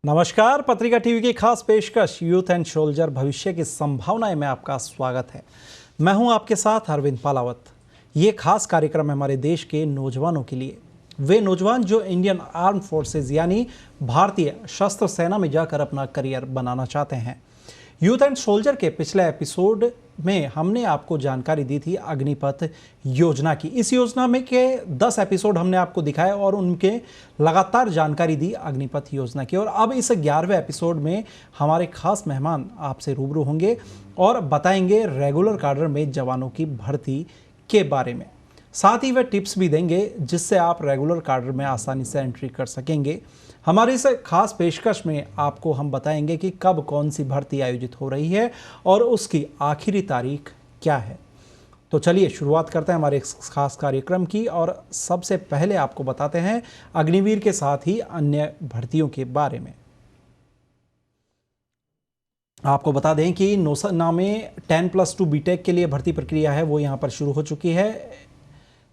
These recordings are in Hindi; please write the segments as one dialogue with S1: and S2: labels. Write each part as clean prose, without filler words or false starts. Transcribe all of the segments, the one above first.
S1: नमस्कार। पत्रिका टीवी की खास पेशकश यूथ एंड सोल्जर भविष्य की संभावनाएं में आपका स्वागत है। मैं हूं आपके साथ अरविंद पालावत। ये खास कार्यक्रम है हमारे देश के नौजवानों के लिए। वे नौजवान जो इंडियन आर्म फोर्सेज यानी भारतीय शस्त्र सेना में जाकर अपना करियर बनाना चाहते हैं। यूथ एंड सोल्जर के पिछले एपिसोड में हमने आपको जानकारी दी थी अग्निपथ योजना की। इस योजना में के 10 एपिसोड हमने आपको दिखाए और उनके लगातार जानकारी दी अग्निपथ योजना की। और अब इस 11वें एपिसोड में हमारे खास मेहमान आपसे रूबरू होंगे और बताएंगे रेगुलर कैडर में जवानों की भर्ती के बारे में। साथ ही वे टिप्स भी देंगे जिससे आप रेगुलर कैडर में आसानी से एंट्री कर सकेंगे। हमारी इस खास पेशकश में आपको हम बताएंगे कि कब कौन सी भर्ती आयोजित हो रही है और उसकी आखिरी तारीख क्या है। तो चलिए शुरुआत करते हैं हमारे इस खास कार्यक्रम की और सबसे पहले आपको बताते हैं अग्निवीर के साथ ही अन्य भर्तियों के बारे में। आपको बता दें कि नौसेना में 10+2 बीटेक के लिए भर्ती प्रक्रिया है वो यहाँ पर शुरू हो चुकी है।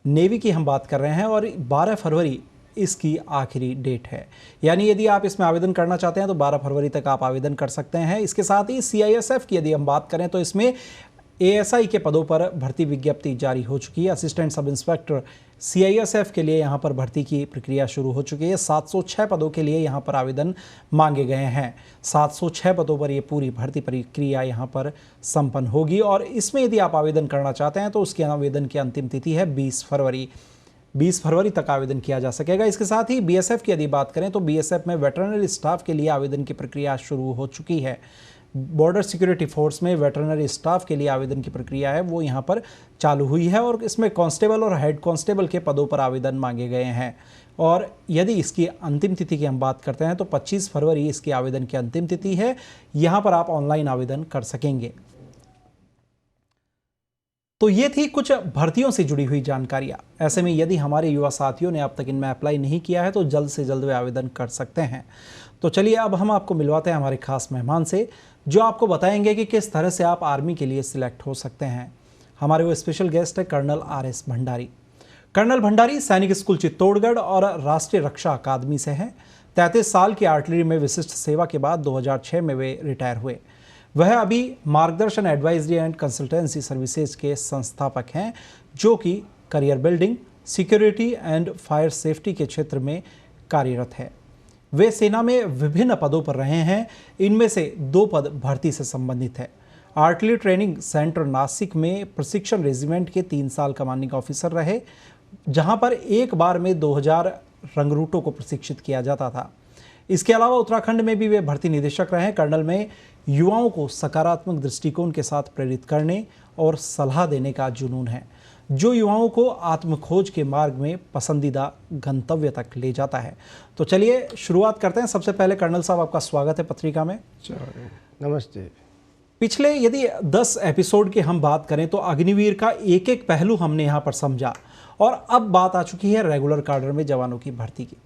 S1: नेवी की हम बात कर रहे हैं और 12 फरवरी इसकी आखिरी डेट है। यानी यदि आप इसमें आवेदन करना चाहते हैं तो 12 फरवरी तक आप आवेदन कर सकते हैं। इसके साथ ही CISF की यदि हम बात करें तो इसमें ASI के पदों पर भर्ती विज्ञप्ति जारी हो चुकी है। असिस्टेंट सब इंस्पेक्टर CISF के लिए यहाँ पर भर्ती की प्रक्रिया शुरू हो चुकी है। 706 पदों के लिए यहाँ पर आवेदन मांगे गए हैं। 706 पदों पर ये पूरी भर्ती प्रक्रिया यहाँ पर संपन्न होगी और इसमें यदि आप आवेदन करना चाहते हैं तो उसके आवेदन की अंतिम तिथि है 20 फरवरी। 20 फरवरी तक आवेदन किया जा सकेगा। इसके साथ ही BSF की यदि बात करें तो BSF में वेटरनरी स्टाफ के लिए आवेदन की प्रक्रिया शुरू हो चुकी है। बॉर्डर सिक्योरिटी फोर्स में वेटरनरी स्टाफ के लिए आवेदन की प्रक्रिया है वो यहाँ पर चालू हुई है और इसमें कांस्टेबल और हेड कांस्टेबल के पदों पर आवेदन मांगे गए हैं। और यदि इसकी अंतिम तिथि की हम बात करते हैं तो 25 फरवरी इसकी आवेदन की अंतिम तिथि है। यहाँ पर आप ऑनलाइन आवेदन कर सकेंगे। तो ये थी कुछ भर्तियों से जुड़ी हुई जानकारियाँ। ऐसे में यदि हमारे युवा साथियों ने अब तक इनमें अप्लाई नहीं किया है तो जल्द से जल्द वे आवेदन कर सकते हैं। तो चलिए अब हम आपको मिलवाते हैं हमारे खास मेहमान से जो आपको बताएंगे कि किस तरह से आप आर्मी के लिए सिलेक्ट हो सकते हैं। हमारे वो स्पेशल गेस्ट है colonel RS Bhandari. Colonel Bhandari Sainik school Chittorgarh और राष्ट्रीय रक्षा अकादमी से हैं। 33 साल की आर्टिलरी में विशिष्ट सेवा के बाद 2006 में वे रिटायर हुए। वह अभी मार्गदर्शन एडवाइजरी एंड कंसल्टेंसी सर्विसेज के संस्थापक हैं जो कि career building, security and fire safety के क्षेत्र में कार्यरत है। वे सेना में विभिन्न पदों पर रहे हैं। इनमें से 2 पद भर्ती से संबंधित है। आर्टिलरी ट्रेनिंग सेंटर नासिक में प्रशिक्षण रेजिमेंट के 3 साल कमांडिंग ऑफिसर रहे जहां पर एक बार में 2000 रंगरूटों को प्रशिक्षित किया जाता था। इसके अलावा उत्तराखंड में भी वे भर्ती निदेशक रहे। कर्नल में युवाओं को सकारात्मक दृष्टिकोण के साथ प्रेरित करने और सलाह देने का जुनून है जो युवाओं को आत्मखोज के मार्ग में पसंदीदा गंतव्य तक ले जाता है। तो चलिए शुरुआत करते हैं। सबसे पहले कर्नल साहब आपका स्वागत है पत्रिका में।
S2: नमस्ते।
S1: पिछले यदि 10 एपिसोड की हम बात करें तो अग्निवीर का एक एक पहलू हमने यहाँ पर समझा और अब बात आ चुकी है रेगुलर कैडर में जवानों की भर्ती की।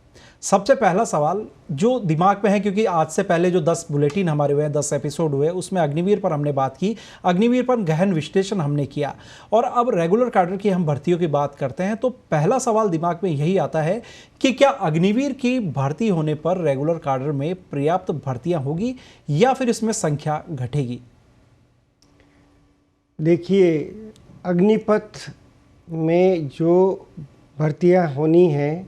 S1: सबसे पहला सवाल जो दिमाग में है, क्योंकि आज से पहले जो 10 बुलेटिन हमारे हुए, 10 एपिसोड हुए, उसमें अग्निवीर पर हमने बात की, अग्निवीर पर गहन विश्लेषण हमने किया और अब रेगुलर कैडर की हम भर्तियों की बात करते हैं तो पहला सवाल दिमाग में यही आता है कि क्या अग्निवीर की भर्ती होने पर रेगुलर कैडर में पर्याप्त भर्तियां होगी या फिर इसमें संख्या घटेगी?
S2: देखिए, अग्निपथ में जो भर्तियां होनी हैं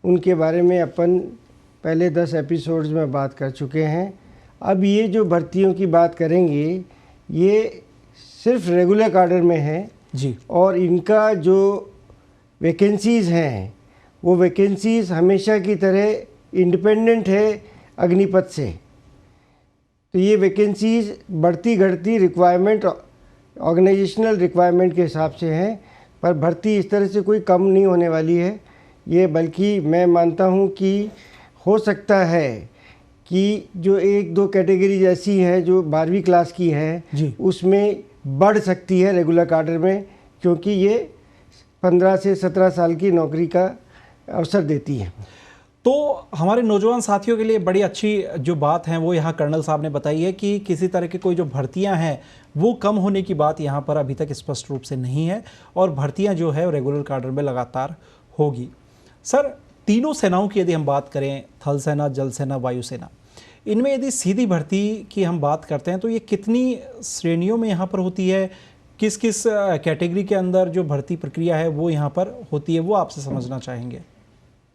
S2: उनके बारे में अपन पहले 10 एपिसोड्स में बात कर चुके हैं। अब ये जो भर्तियों की बात करेंगे ये सिर्फ रेगुलर कैडर में है
S1: जी।
S2: और इनका जो वैकेंसीज़ हैं वो वैकेंसीज़ हमेशा की तरह इंडिपेंडेंट है अग्निपथ से। तो ये वैकेंसीज़ बढ़ती घटती रिक्वायरमेंट, ऑर्गेनाइजेशनल रिक्वायरमेंट के हिसाब से हैं, पर भर्ती इस तरह से कोई कम नहीं होने वाली है। ये बल्कि मैं मानता हूँ कि हो सकता है कि जो 1-2 कैटेगरी ऐसी है जो 12वीं क्लास की है उसमें बढ़ सकती है रेगुलर कैडर में, क्योंकि ये 15 से 17 साल की नौकरी का अवसर देती है।
S1: तो हमारे नौजवान साथियों के लिए बड़ी अच्छी जो बात है वो यहाँ कर्नल साहब ने बताई है कि किसी तरह की कोई जो भर्तियाँ हैं वो कम होने की बात यहाँ पर अभी तक स्पष्ट रूप से नहीं है और भर्तियाँ जो है रेगुलर कैडर में लगातार होगी। सर, तीनों सेनाओं की यदि हम बात करें, थल सेना, जल सेना, वायुसेना, इनमें यदि सीधी भर्ती की हम बात करते हैं तो ये कितनी श्रेणियों में यहाँ पर होती है, किस किस कैटेगरी के अंदर जो भर्ती प्रक्रिया है वो यहाँ पर होती है, वो आपसे समझना चाहेंगे।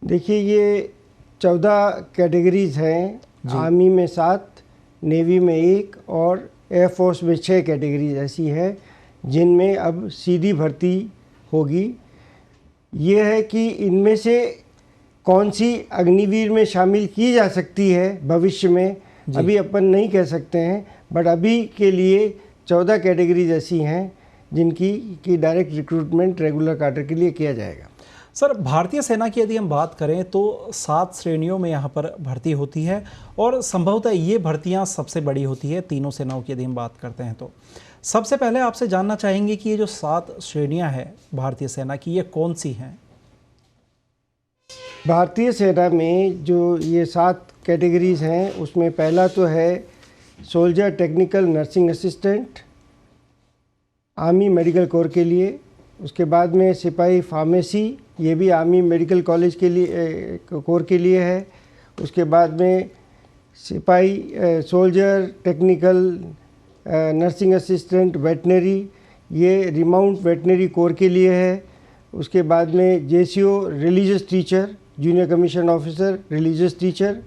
S2: देखिए, ये 14 कैटेगरीज हैं। आर्मी में 7, नेवी में 1 और एयरफोर्स में 6 कैटेगरीज ऐसी हैं जिनमें अब सीधी भर्ती होगी। ये है कि इनमें से कौन सी अग्निवीर में शामिल की जा सकती है भविष्य में, अभी अपन नहीं कह सकते हैं, बट अभी के लिए 14 कैटेगरीज ऐसी हैं जिनकी डायरेक्ट रिक्रूटमेंट रेगुलर कार्डर के लिए किया जाएगा।
S1: सर, भारतीय सेना की यदि हम बात करें तो 7 श्रेणियों में यहाँ पर भर्ती होती है और संभवतः ये भर्तियाँ सबसे बड़ी होती है तीनों सेनाओं की यदि हम बात करते हैं तो। सबसे पहले आपसे जानना चाहेंगे कि ये जो 7 श्रेणियाँ हैं भारतीय सेना की, ये कौन सी हैं?
S2: भारतीय सेना में जो ये 7 कैटेगरीज हैं उसमें पहला तो है soldier technical nursing assistant, army medical corps के लिए। उसके बाद में सिपाही फार्मेसी, ये भी आर्मी मेडिकल कॉलेज के लिए कोर के लिए है। उसके बाद में सिपाही soldier technical nursing assistant veterinary, ये रिमाउंट वेटनरी कोर के लिए है। उसके बाद में JCO religious teacher, junior commission officer religious teacher,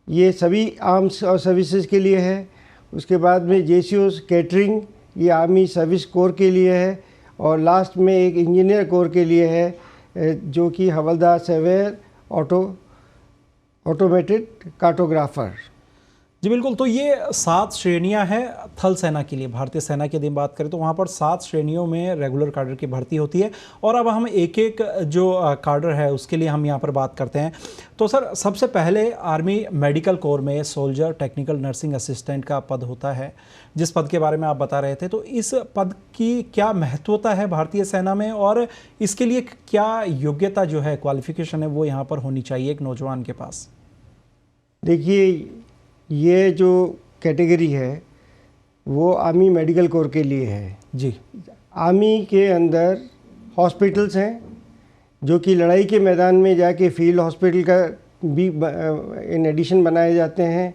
S2: ये सभी आर्म्स और सर्विसेज के लिए है। उसके बाद में जेसीओ कैटरिंग, ये आर्मी सर्विस कोर के लिए है। और लास्ट में एक इंजीनियर कोर के लिए है जो कि हवलदार सर्वेयर ऑटोमेटेड कार्टोग्राफर।
S1: जी बिल्कुल, तो ये 7 श्रेणियां हैं थल सेना के लिए। भारतीय सेना की यदि बात करें तो वहाँ पर 7 श्रेणियों में रेगुलर कार्डर की भर्ती होती है। और अब हम एक एक जो कार्डर है उसके लिए हम यहाँ पर बात करते हैं। तो सर, सबसे पहले आर्मी मेडिकल कोर में सोल्जर टेक्निकल नर्सिंग असिस्टेंट का पद होता है, जिस पद के बारे में आप बता रहे थे। तो इस पद की क्या महत्वता है भारतीय सेना में और इसके लिए क्या योग्यता जो है, क्वालिफिकेशन है, वो यहाँ पर होनी चाहिए एक नौजवान के पास?
S2: देखिए, ये जो कैटेगरी है वो आर्मी मेडिकल कोर के लिए है।
S1: जी।
S2: आर्मी के अंदर हॉस्पिटल्स हैं जो कि लड़ाई के मैदान में जाके फील्ड हॉस्पिटल का भी इन एडिशन बनाए जाते हैं।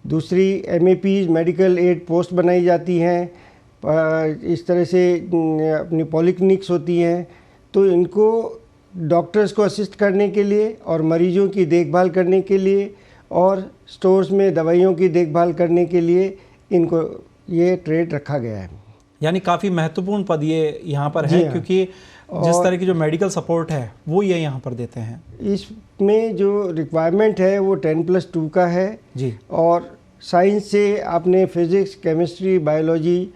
S2: दूसरी MAPs मेडिकल एड पोस्ट बनाई जाती हैं। इस तरह से अपनी पॉलीक्लिनिक्स होती हैं। तो इनको डॉक्टर्स को असिस्ट करने के लिए और मरीजों की देखभाल करने के लिए और स्टोर्स में दवाइयों की देखभाल करने के लिए इनको ये ट्रेड रखा गया है।
S1: यानी काफ़ी महत्वपूर्ण पद ये यहाँ पर है, क्योंकि जिस तरह की जो मेडिकल सपोर्ट है वो ये यहाँ पर देते हैं।
S2: इसमें जो रिक्वायरमेंट है वो 10+2 का है
S1: जी। और
S2: साइंस से आपने physics, chemistry, biology,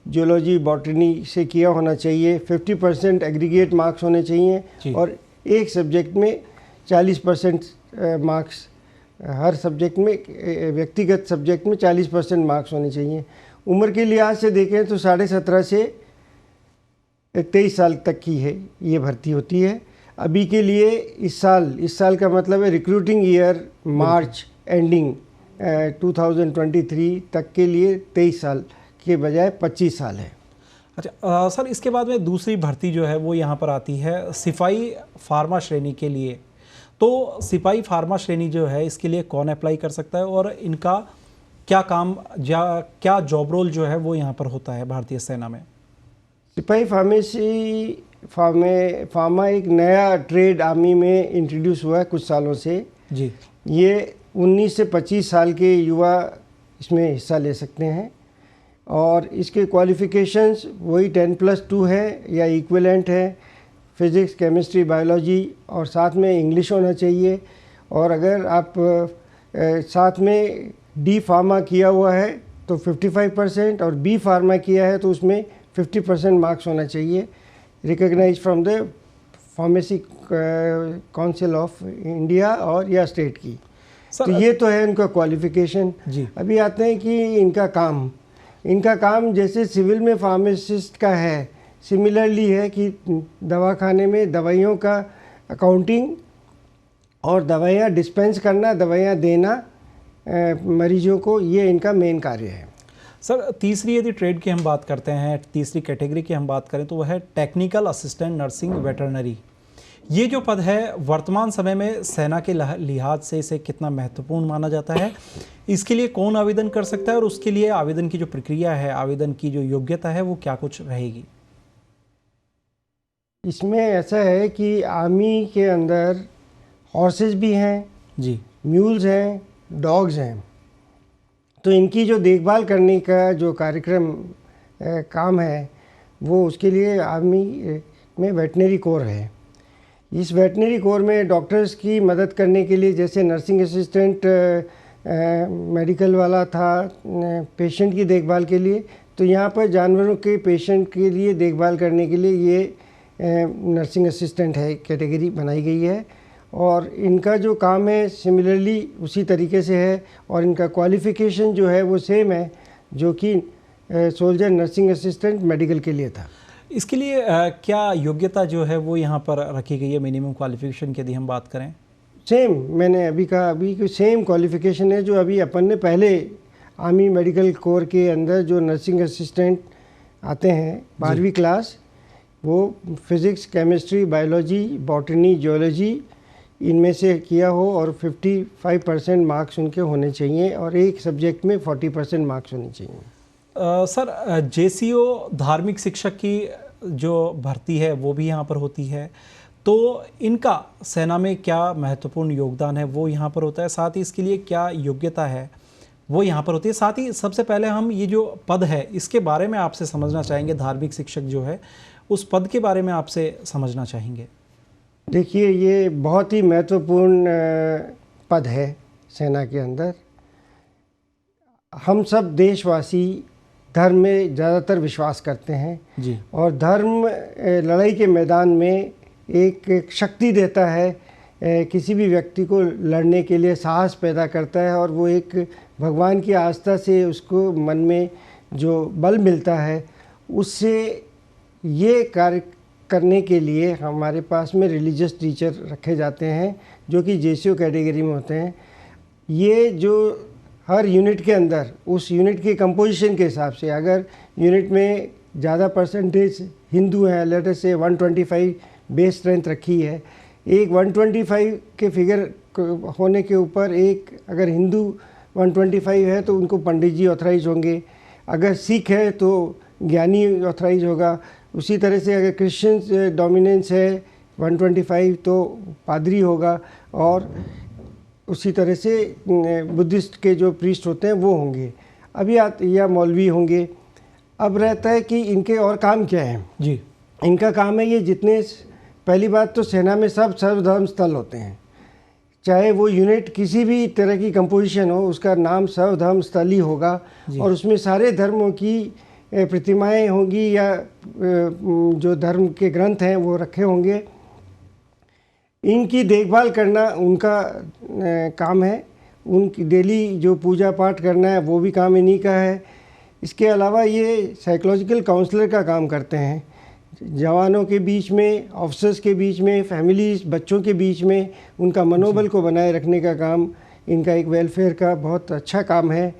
S2: geology, botany से किया होना चाहिए। 50% एग्रीगेट मार्क्स होने चाहिए और एक सब्जेक्ट में 40% मार्क्स, हर सब्जेक्ट में, व्यक्तिगत सब्जेक्ट में 40% मार्क्स होने चाहिए। उम्र के लिहाज से देखें तो 17.5 से 23 साल तक की है ये भर्ती होती है। अभी के लिए इस साल का मतलब है रिक्रूटिंग ईयर मार्च एंडिंग 2023 तक के लिए 23 साल के बजाय 25 साल है।
S1: अच्छा सर, इसके बाद में दूसरी भर्ती जो है वो यहाँ पर आती है सिपाही फार्मा श्रेणी के लिए। तो सिपाही फार्मा श्रेणी जो है इसके लिए कौन अप्लाई कर सकता है और इनका क्या काम या क्या जॉब रोल जो है वो यहाँ पर होता है भारतीय सेना में?
S2: सिपाही फार्मा एक नया ट्रेड आर्मी में इंट्रोड्यूस हुआ है कुछ सालों से। जी। ये 19 से 25 साल के युवा इसमें हिस्सा ले सकते हैं और इसके क्वालिफ़िकेशंस वही 10+2 है या इक्विवेलेंट है। फिज़िक्स, केमिस्ट्री, बायोलॉजी और साथ में इंग्लिश होना चाहिए। और अगर आप साथ में डी फार्मा किया हुआ है तो 55% और बी फार्मा किया है तो उसमें 50% मार्क्स होना चाहिए, recognise from the pharmacy council of India और या स्टेट की। तो ये तो है इनका क्वालिफ़िकेशन। अभी आते हैं कि इनका काम जैसे सिविल में फार्मासिस्ट का है, सिमिलरली है कि दवाखाने में दवाइयों का अकाउंटिंग और दवाइयाँ डिस्पेंस करना, दवाइयाँ देना मरीजों को, ये इनका मेन कार्य है।
S1: सर, तीसरी यदि ट्रेड की हम बात करते हैं, तीसरी कैटेगरी की हम बात करें तो वह है टेक्निकल असिस्टेंट नर्सिंग वेटरनरी। ये जो पद है वर्तमान समय में सेना के लिहाज से इसे कितना महत्वपूर्ण माना जाता है, इसके लिए कौन आवेदन कर सकता है और उसके लिए आवेदन की जो प्रक्रिया है, आवेदन की जो योग्यता है, वो क्या कुछ रहेगी?
S2: इसमें ऐसा है कि आर्मी के अंदर हॉर्सेस भी हैं
S1: जी,
S2: म्यूल्स हैं, डॉग्स हैं। तो इनकी जो देखभाल करने का जो कार्यक्रम काम है, वो उसके लिए आर्मी में वेटनरी कोर है। इस वेटनरी कोर में डॉक्टर्स की मदद करने के लिए, जैसे नर्सिंग असिस्टेंट मेडिकल वाला था पेशेंट की देखभाल के लिए, तो यहाँ पर जानवरों के पेशेंट के लिए देखभाल करने के लिए ये नर्सिंग असिस्टेंट है कैटेगरी बनाई गई है। और इनका जो काम है सिमिलरली उसी तरीके से है, और इनका क्वालिफ़िकेशन जो है वो सेम है जो कि सोल्जर नर्सिंग असिस्टेंट मेडिकल के लिए था।
S1: इसके लिए क्या योग्यता जो है वो यहाँ पर रखी गई है? मिनिमम क्वालिफिकेशन की यदि हम बात करें,
S2: सेम मैंने अभी कहा, अभी कोई सेम क्वालिफ़िकेशन है जो अभी अपन ने पहले आर्मी मेडिकल कोर के अंदर जो नर्सिंग असिस्टेंट आते हैं 12वीं क्लास, वो physics, chemistry, biology, botany, geology इनमें से किया हो और 55% मार्क्स उनके होने चाहिए और एक सब्जेक्ट में 40% मार्क्स होने चाहिए।
S1: सर, जेसीओ धार्मिक शिक्षक की जो भर्ती है वो भी यहाँ पर होती है, तो इनका सेना में क्या महत्वपूर्ण योगदान है वो यहाँ पर होता है, साथ ही इसके लिए क्या योग्यता है वो यहाँ पर होती है। साथ ही सबसे पहले हम ये जो पद है इसके बारे में आपसे समझना चाहेंगे, धार्मिक शिक्षक जो है उस पद के बारे में आपसे समझना चाहेंगे।
S2: देखिए, ये बहुत ही महत्वपूर्ण पद है सेना के अंदर। हम सब देशवासी धर्म में ज़्यादातर विश्वास करते हैं
S1: जी,
S2: और धर्म लड़ाई के मैदान में एक शक्ति देता है, किसी भी व्यक्ति को लड़ने के लिए साहस पैदा करता है, और वो एक भगवान की आस्था से उसको मन में जो बल मिलता है उससे ये कार्य करने के लिए हमारे पास में रिलीजियस टीचर रखे जाते हैं जो कि जेसीओ कैटेगरी में होते हैं। ये जो हर यूनिट के अंदर उस यूनिट के कंपोजिशन के हिसाब से, अगर यूनिट में ज़्यादा परसेंटेज हिंदू हैं, लेटर से 125 बेस स्ट्रेंथ रखी है, एक 125 के फिगर होने के ऊपर एक अगर हिंदू 125 है तो उनको पंडित जी ऑथराइज होंगे, अगर सिख है तो ज्ञानी ऑथराइज होगा, उसी तरह से अगर क्रिश्चियन डोमिनेंस है 125 तो पादरी होगा, और उसी तरह से बुद्धिस्ट के जो प्रीस्ट होते हैं वो होंगे, अभी या मौलवी होंगे। अब रहता है कि इनके और काम क्या है
S1: जी।
S2: इनका काम है ये जितने, पहली बात तो सेना में सब सर्वधर्म स्थल होते हैं, चाहे वो यूनिट किसी भी तरह की कंपोजिशन हो उसका नाम सर्वधर्म स्थल ही होगा, और उसमें सारे धर्मों की प्रतिमाएं होंगी या जो धर्म के ग्रंथ हैं वो रखे होंगे। इनकी देखभाल करना उनका काम है, उनकी डेली जो पूजा पाठ करना है वो भी काम इन्हीं का है। इसके अलावा ये साइकोलॉजिकल काउंसलर का काम करते हैं, जवानों के बीच में, ऑफिसर्स के बीच में, फैमिलीज, बच्चों के बीच में उनका मनोबल को बनाए रखने का काम इनका एक वेलफेयर का बहुत अच्छा काम है।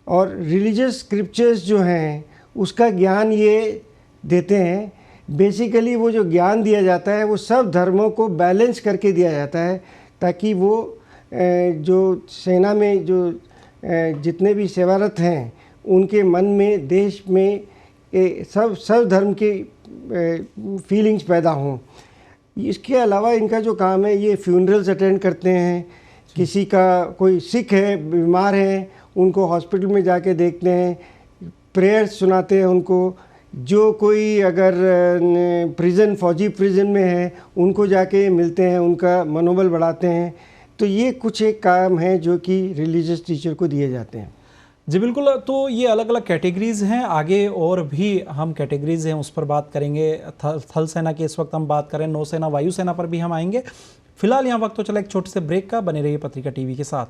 S2: और रिलीजियस स्क्रिप्चर्स जो हैं उसका ज्ञान ये देते हैं। बेसिकली वो जो ज्ञान दिया जाता है वो सब धर्मों को बैलेंस करके दिया जाता है, ताकि वो जो सेना में जो जितने भी सेवारत हैं उनके मन में, देश में सब धर्म के फीलिंग्स पैदा हों। इसके अलावा इनका जो काम है ये फ्यूनरल्स अटेंड करते हैं, किसी का कोई सिक है, बीमार है, उनको हॉस्पिटल में जाके देखते हैं, प्रेयर्स सुनाते हैं उनको, जो कोई अगर प्रिजन, फौजी प्रिजन में है उनको जाके मिलते हैं, उनका मनोबल बढ़ाते हैं। तो ये कुछ एक काम है जो कि रिलीजियस टीचर को दिए जाते हैं।
S1: जी बिल्कुल, तो ये अलग अलग कैटेगरीज़ हैं, आगे और भी हम कैटेगरीज़ हैं उस पर बात करेंगे। थल सेना की इस वक्त हम बात करें, नौसेना, वायुसेना पर भी हम आएंगे। फिलहाल यहाँ वक्त तो चला एक छोटे से ब्रेक का, बने रहिए पत्रिका टीवी के साथ।